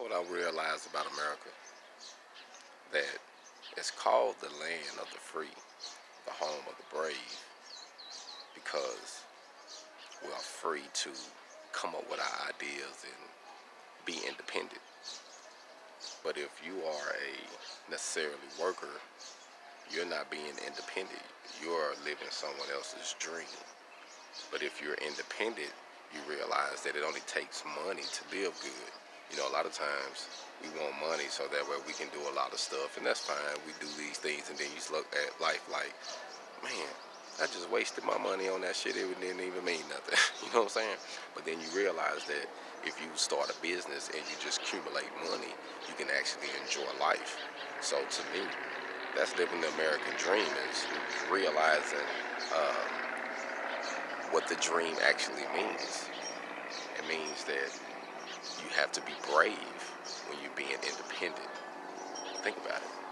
what I realized about America? That it's called the land of the free, the home of the brave, because we are free to come up with our ideas and be independent. But if you are a necessarily worker, you're not being independent. You're living someone else's dream. But if you're independent, you realize that it only takes money to live good. You know, a lot of times we want money so that way we can do a lot of stuff, and that's fine. We do these things, and then you look at life like, man, I just wasted my money on that shit. It didn't even mean nothing. You know what I'm saying? But then you realize that if you start a business and you just accumulate money, you can actually enjoy life. So to me, that's living the American dream, is realizing what the dream actually means. It means that you have to be brave when you're being independent. Think about it.